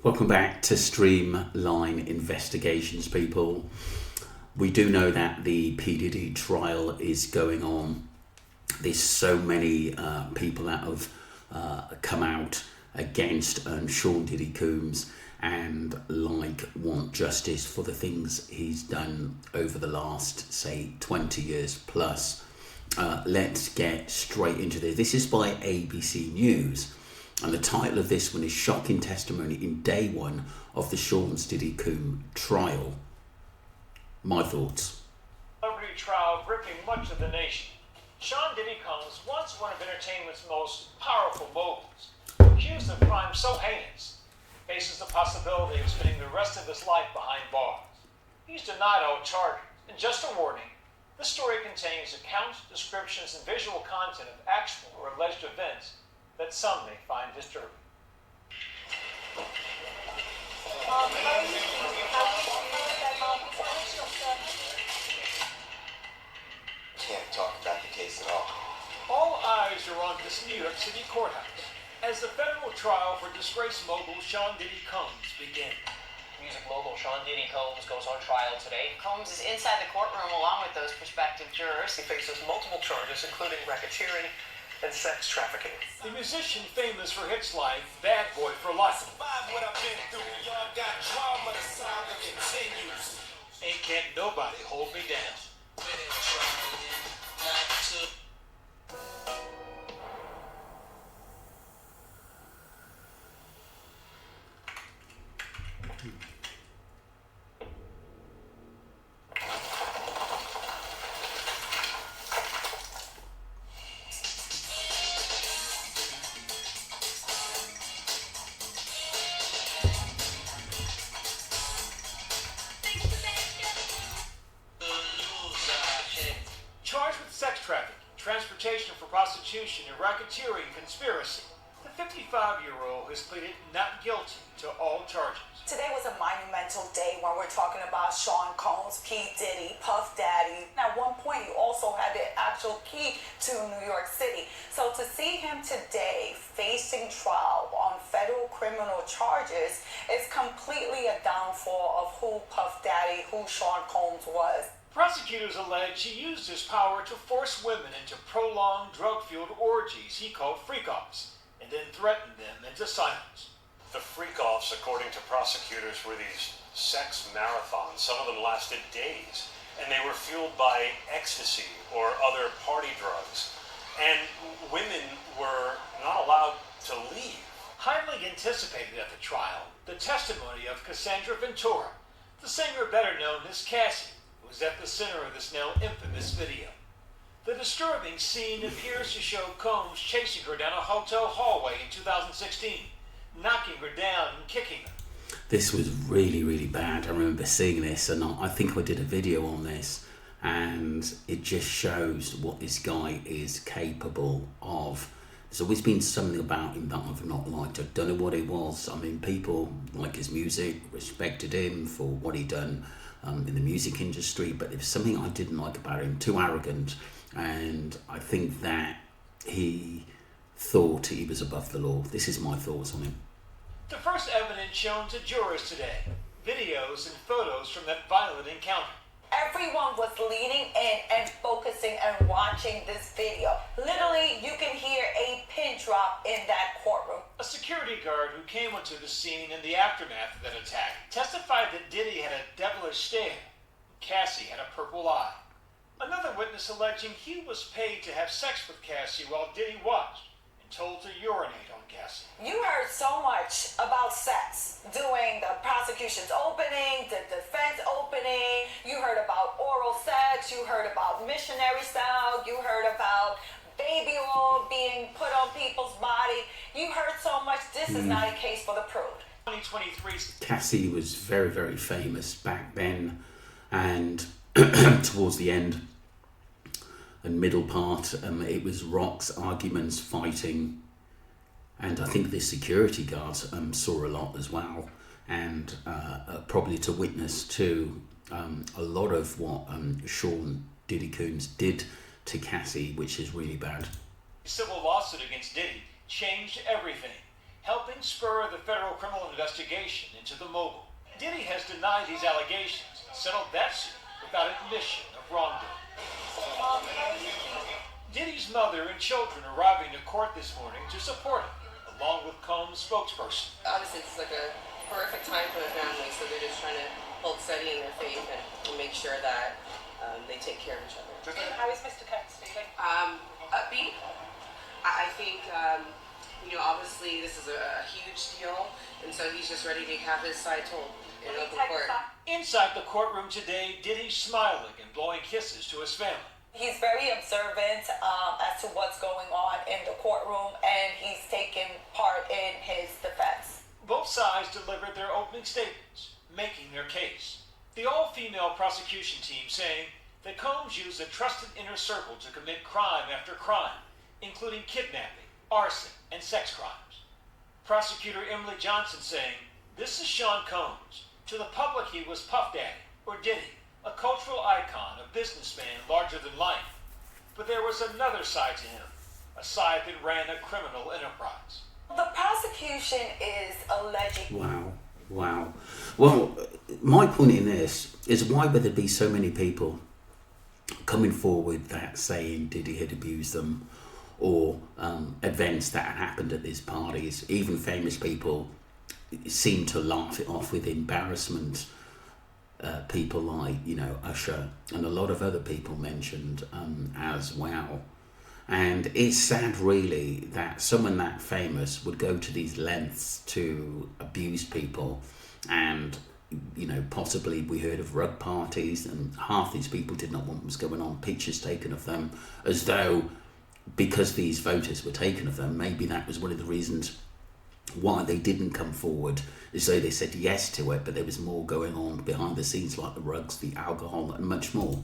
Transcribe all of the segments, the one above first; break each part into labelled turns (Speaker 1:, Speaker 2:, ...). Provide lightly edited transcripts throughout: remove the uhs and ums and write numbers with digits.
Speaker 1: Welcome back to Streamline Investigations, people. We do know that the p-diddy trial is going on. There's so many people that have come out against Sean Diddy Combs and want justice for the things he's done over the last, say, 20 years plus. Let's get straight into this. This is by ABC News. And the title of this one is Shocking Testimony in Day One of the Sean Diddy Combs Trial. My thoughts.
Speaker 2: Celebrity trial gripping much of the nation. Sean Diddy Combs, once one of entertainment's most powerful moguls, accused of crimes so heinous, faces the possibility of spending the rest of his life behind bars. He's denied all charges, and just a warning, this story contains accounts, descriptions, and visual content of actual or alleged events that some may find disturbing.
Speaker 3: Can't talk about the case at all.
Speaker 2: All eyes are on this New York City courthouse as the federal trial for disgraced mogul Sean Diddy Combs begins.
Speaker 4: Music mogul Sean Diddy Combs goes on trial today. Combs is inside the courtroom along with those prospective jurors.
Speaker 5: He faces multiple charges, including racketeering and sex trafficking.
Speaker 2: The musician famous for hits like Bad Boy for Life. And Can't Nobody Hold Me Down. Charged with sex trafficking, transportation for prostitution, and racketeering conspiracy, the 55-year-old has pleaded not guilty to all charges.
Speaker 6: Today was a monumental day when we're talking about Sean Combs, P. Diddy, Puff Daddy. At one point, you also had the actual key to New York City. So to see him today facing trial on federal criminal charges is completely a downfall of who Puff Daddy, who Sean Combs was.
Speaker 2: Prosecutors allege he used his power to force women into prolonged drug-fueled orgies he called freak-offs, and then threatened them into silence.
Speaker 7: The freak-offs, according to prosecutors, were these sex marathons. Some of them lasted days, and they were fueled by ecstasy or other party drugs. And women were not allowed to leave.
Speaker 2: Highly anticipated at the trial, the testimony of Cassandra Ventura, the singer better known as Cassie, was at the center of this now infamous video. The disturbing scene appears to show Combs chasing her down a hotel hallway in 2016, knocking her down and kicking her.
Speaker 1: This was really, really bad. I remember seeing this, and I think I did a video on this, and it just shows what this guy is capable of. There's always been something about him that I've not liked. I don't know what it was. I mean, people like his music, respected him for what he done in the music industry, but there was something I didn't like about him. Too arrogant, and I think that he thought he was above the law. This is my thoughts on him.
Speaker 2: The first evidence shown to jurors today, videos and photos from that violent encounter.
Speaker 6: Everyone was leaning in and focusing and watching this video. Literally, you can hear a pin drop in that courtroom.
Speaker 2: A security guard who came onto the scene in the aftermath of that attack testified that Diddy had a devilish stare. Cassie had a purple eye. Another witness alleging he was paid to have sex with Cassie while Diddy watched and told to urinate on Cassie.
Speaker 6: You heard so much about sex during the prosecution's opening, the defense opening. You heard about oral sex. You heard about missionary style. You heard about baby oil being put on people's body. You heard so much. This is not a case for the prude.
Speaker 2: 2023.
Speaker 1: Cassie was very, very famous back then, and towards the end and middle part, it was Rock's arguments, fighting, and I think the security guards saw a lot as well, and probably to witness to a lot of what Sean Diddy Combs did to Cassie, which is really bad.
Speaker 2: Civil lawsuit against Diddy changed everything. helping spur the federal criminal investigation into the mogul. Diddy has denied these allegations and settled that suit without admission of wrongdoing. Diddy's mother and children arriving to court this morning to support him, along with Combs' spokesperson.
Speaker 8: Obviously, it's like a horrific time for the family, so they're just trying to hold steady in their faith and make sure that they take care of each other.
Speaker 5: How is Mr. Combs feeling?
Speaker 8: Upbeat. I think, obviously this is a huge deal, and so he's just ready to have his side told in open court.
Speaker 2: Inside the courtroom today, Diddy's smiling and blowing kisses to his family.
Speaker 6: He's very observant as to what's going on in the courtroom, and he's taking part in his defense.
Speaker 2: Both sides delivered their opening statements, making their case. The all-female prosecution team saying that Combs used a trusted inner circle to commit crime after crime, including kidnapping, arson, and sex crimes. Prosecutor Emily Johnson saying, "This is Sean Combs. To the public he was Puff Daddy, or Diddy, a cultural icon, a businessman larger than life. But there was another side to him, a side that ran a criminal enterprise."
Speaker 6: The prosecution is alleging.
Speaker 1: Wow. Well, my point in this is, why would there be so many people coming forward that saying Diddy had abused them, or events that had happened at these parties? Even famous people seem to laugh it off with embarrassment. People like, Usher and a lot of other people mentioned as well. And it's sad, really, that someone that famous would go to these lengths to abuse people. And, possibly we heard of rug parties, and half these people did not want what was going on. Pictures taken of them, as though because these photos were taken of them, maybe that was one of the reasons why they didn't come forward, as though they said yes to it, but there was more going on behind the scenes, like the rugs, the alcohol, and much more.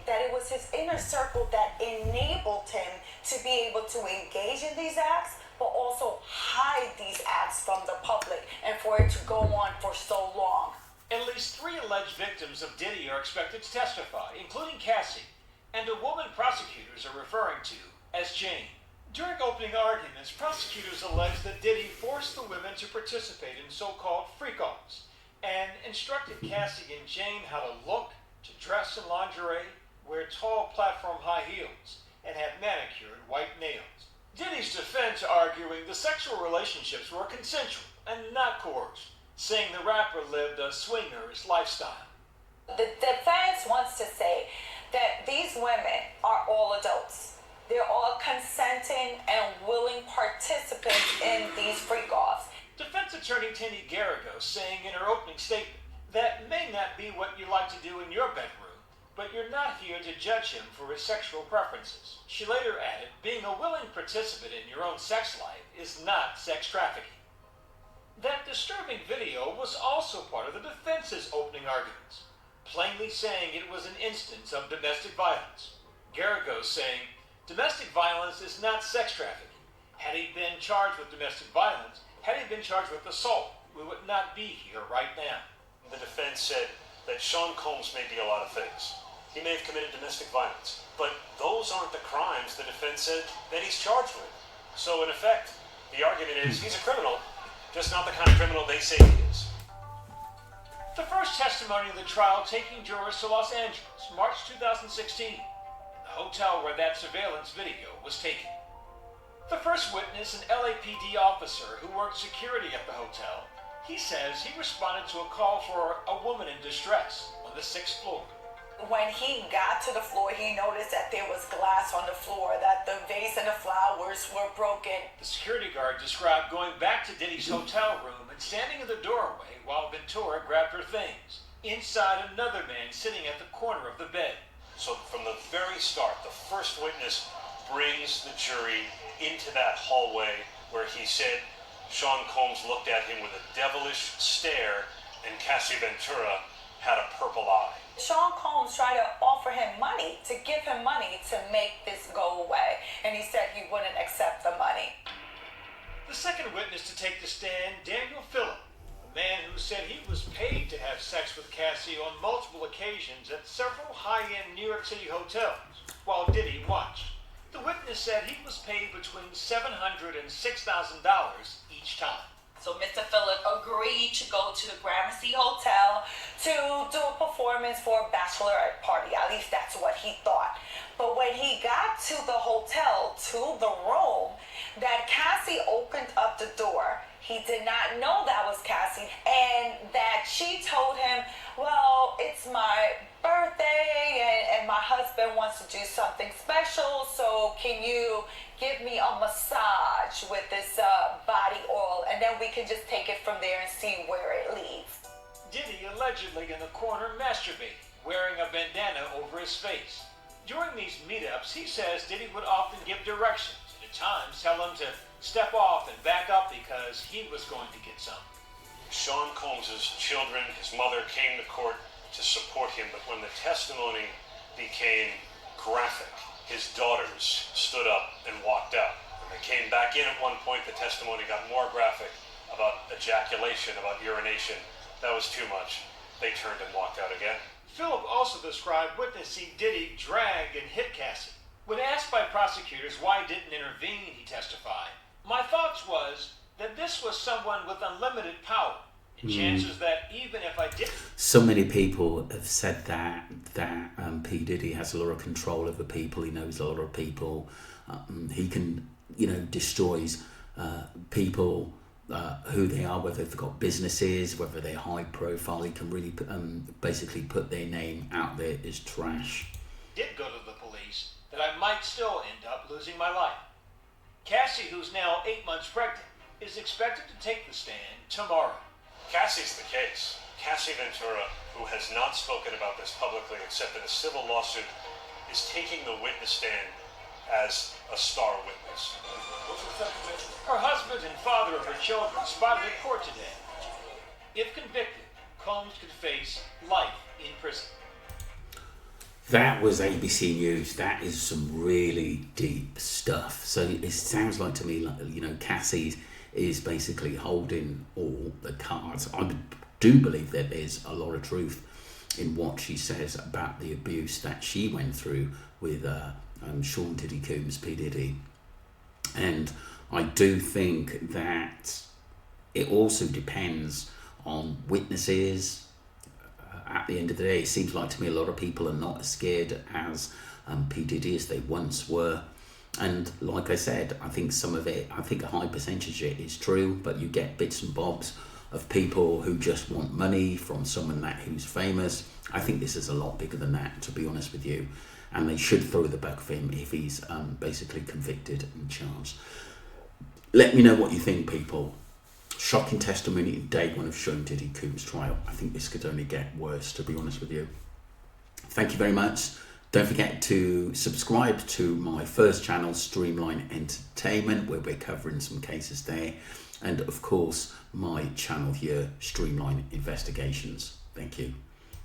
Speaker 6: That it was his inner circle that enabled him to be able to engage in these acts, but also hide these acts from the public, and for it to go on for so long.
Speaker 2: At least 3 alleged victims of Diddy are expected to testify, including Cassie, and a woman prosecutors are referring to as Jane. During opening arguments, prosecutors alleged that Diddy forced the women to participate in so-called freak-offs and instructed Cassie and Jane how to look, to dress in lingerie, wear tall platform high heels, and have manicured white nails. Diddy's defense arguing the sexual relationships were consensual and not coerced, saying the rapper lived a swinger's lifestyle.
Speaker 6: The defense wants to say that these women are all adults. They're all consenting and willing participants in these freak-offs.
Speaker 2: Defense attorney Tindy Garrigo saying in her opening statement that may not be what you like to do in your bedroom, but you're not here to judge him for his sexual preferences. She later added, being a willing participant in your own sex life is not sex trafficking. That disturbing video was also part of the defense's opening arguments, plainly saying it was an instance of domestic violence. Garrigo saying, domestic violence is not sex trafficking. Had he been charged with domestic violence, had he been charged with assault, we would not be here right now.
Speaker 7: The defense said that Sean Combs may be a lot of things. He may have committed domestic violence, but those aren't the crimes the defense said that he's charged with. So in effect, the argument is he's a criminal, just not the kind of criminal they say he is.
Speaker 2: The first testimony of the trial taking jurors to Los Angeles, March 2016, the hotel where that surveillance video was taken. The first witness, an LAPD officer who worked security at the hotel, he says he responded to a call for a woman in distress on the 6th floor.
Speaker 6: When he got to the floor, he noticed that there was glass on the floor, that the vase and the flowers were broken.
Speaker 2: The security guard described going back to Diddy's hotel room and standing in the doorway while Ventura grabbed her things. Inside, another man sitting at the corner of the bed.
Speaker 7: So from the very start, the first witness brings the jury into that hallway where he said Sean Combs looked at him with a devilish stare and Cassie Ventura had a purple eye.
Speaker 6: Sean Combs tried to offer him money, to give him money to make this go away, and he said he wouldn't accept the money.
Speaker 2: The second witness to take the stand, Daniel Phillip, a man who said he was paid to have sex with Cassie on multiple occasions at several high-end New York City hotels, while Diddy watched. The witness said he was paid between $700 and $6,000 each each time.
Speaker 6: So Mr. Phillip agreed to go to the Gramercy Hotel to do a performance for a bachelorette party. At least that's what he thought. But when he got to the hotel, to the room, that Cassie opened up the door. He did not know that was Cassie, and that she told him, well, it's my birthday and my husband wants to do something special, so can you give me a massage with this body oil, and then we can just take it from there and see where it leads.
Speaker 2: Diddy allegedly in the corner masturbating, wearing a bandana over his face. During these meetups, he says Diddy would often give directions, and at times tell him to step off and back up because he was going to get some.
Speaker 7: Sean Combs's children, his mother, came to court to support him, but when the testimony became graphic, his daughters stood up and walked out. When they came back in at one point, the testimony got more graphic about ejaculation, about urination. That was too much. They turned and walked out again.
Speaker 2: Phillip also described witnessing Diddy drag and hit Cassie. When asked by prosecutors why he didn't intervene, he testified, "My thoughts was that this was someone with unlimited power, and chances that even if I didn't..."
Speaker 1: So many people have said that P. Diddy has a lot of control over people. He knows a lot of people. He can, destroys people, who they are, whether they've got businesses, whether they're high profile. He can really basically put their name out there as trash.
Speaker 2: Did go to the police that I might still end up losing my life. Cassie, who's now 8 months pregnant, is expected to take the stand tomorrow.
Speaker 7: Cassie's the case. Cassie Ventura, who has not spoken about this publicly except in a civil lawsuit, is taking the witness stand as a star witness.
Speaker 2: Her husband and father of her children spotted in court today. If convicted, Combs could face life in prison.
Speaker 1: That was ABC News. That is some really deep stuff. So it sounds like to me, like, Cassie is basically holding all the cards. I do believe that there's a lot of truth in what she says about the abuse that she went through with Sean Diddy Combs, P. Diddy. And I do think that it also depends on witnesses. At the end of the day, it seems like to me a lot of people are not as scared as P. Diddy as they once were. And like I said, I think some of it, I think a high percentage of it is true, but you get bits and bobs of people who just want money from someone who's famous. I think this is a lot bigger than that, to be honest with you. And they should throw the back of him if he's basically convicted and charged. Let me know what you think, people. Shocking testimony in day one of Sean Diddy Combs' trial. I think this could only get worse, to be honest with you. Thank you very much. Don't forget to subscribe to my first channel, Streamline Entertainment, where we're covering some cases there. And of course, my channel here, Streamline Investigations. Thank you.